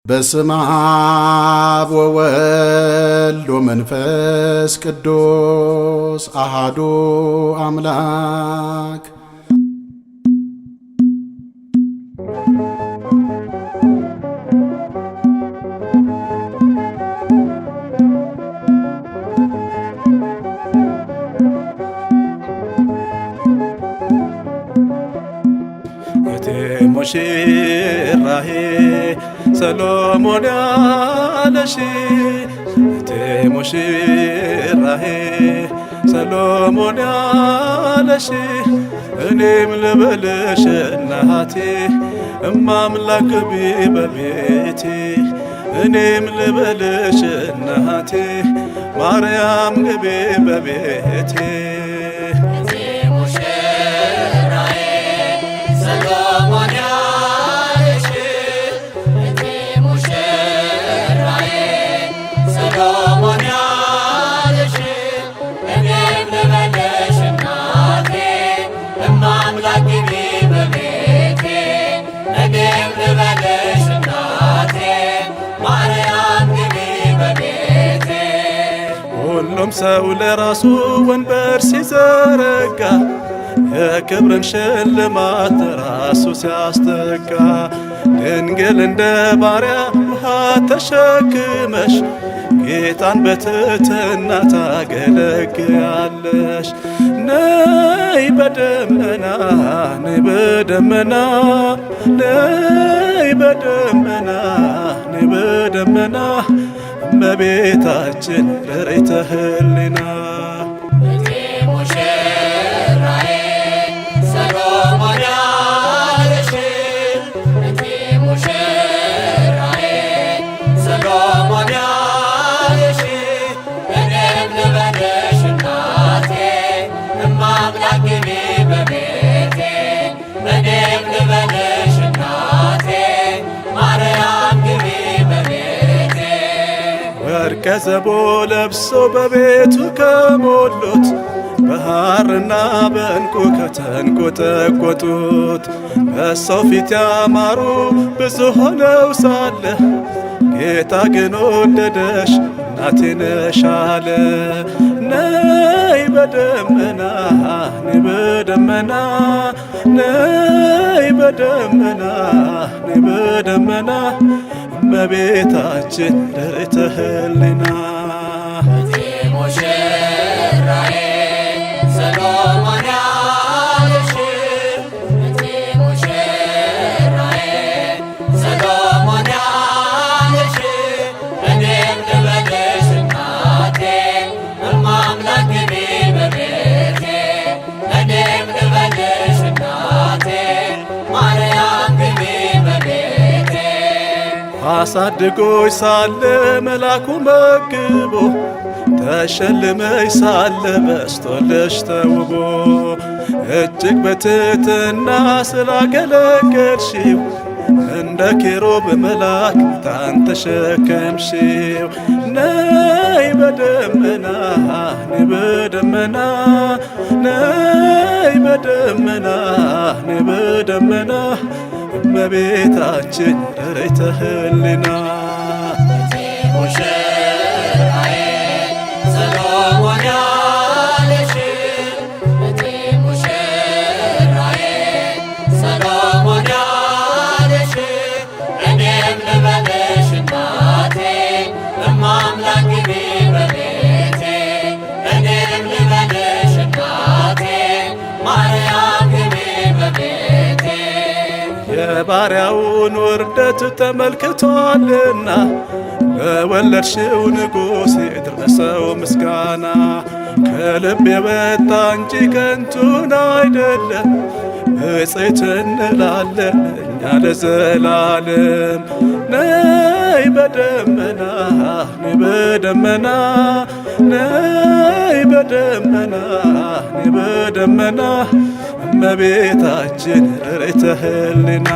በስመ አብ ወወልድ ወመንፈስ ቅዱስ አሐዱ አምላክ። ሙሽራዬ ሰሎሞን ያለሽ ሙሽራዬ ሰሎሞን ያለሽ እኔም ልበልሽ እናቴ እማምላክ ግቢ በቤቴ እኔም ልበልሽ እናቴ ማርያም ግቢ በቤቴ ሁሉም ሰው ለራሱ ወንበር ሲዘረጋ የክብርን ሽልማት ራሱ ሲያስተጋ ድንግል እንደ ባሪያ ውሃ ተሸክመሽ ጌታን በትሕትና ታገለግያለሽ። ነይ በደመና ነይ በደመና ነይ በደመና ነይ በደመና እመቤታችን ርኢተ ህሊና ወርቀ ዘቦ ለብሶ በቤቱ ከሞሉት በሐርና በዕንቁ ከተንቆጠቆጡት በሰው ፊት ያማሩ ብዙ ሆነው ሳለ ጌታ ግን ወደደሽ እናቴ ነሽ አለ። ነይ በደመና ነይ በደመና ነይ በደመና ነይ በደመና እመቤታችን ርኢተ ህሊና ሙሽራዬ ሰሎሞን ያለሽ ሙሽራዬ ሰሎሞን ያለሽ እኔም ልበልሽ እናቴ እማምላክ ግቢ በቤቴ እኔም ልበልሽ እናቴ ማርያም ግቢ በቤቴ አሳድጎሽ ሳለ መላኩ መግቦ ተሸልመሽ ሳለ በስቶልሽ ተውቦ እጅግ በትሕትና ስላገለገልሽው እንደ ኪሩብ መልአክ ታን ተሸከምሽው። ነይ በደመና ነይ በደመና ነይ በደመና ነይ በደመና እመቤታችን ርኢተ ህሊና ሙሽራዬ ሰሎሞን ያለሽ ሙሽራዬ ሰሎሞን ያለሽ እኔም ልበልሽ እናቴ እማምላክ ግቢ በቤቴ እኔም ልበልሽ እናቴ ማርያም ግቢ በቤቴ የባሪያውን ውርደት ተመልክቷልና ለወለድሽው ንጉሥ ይድረሰው ምስጋና። ከልብ የወጣ እንጂ ከንቱን አይደለም ብፅዕት እንላለን እኛ ለዘላለም። ነይ በደመና ነይ በደመና ነይ በደመና ነይ በደመና እመቤታችን ርኢተ ህሊና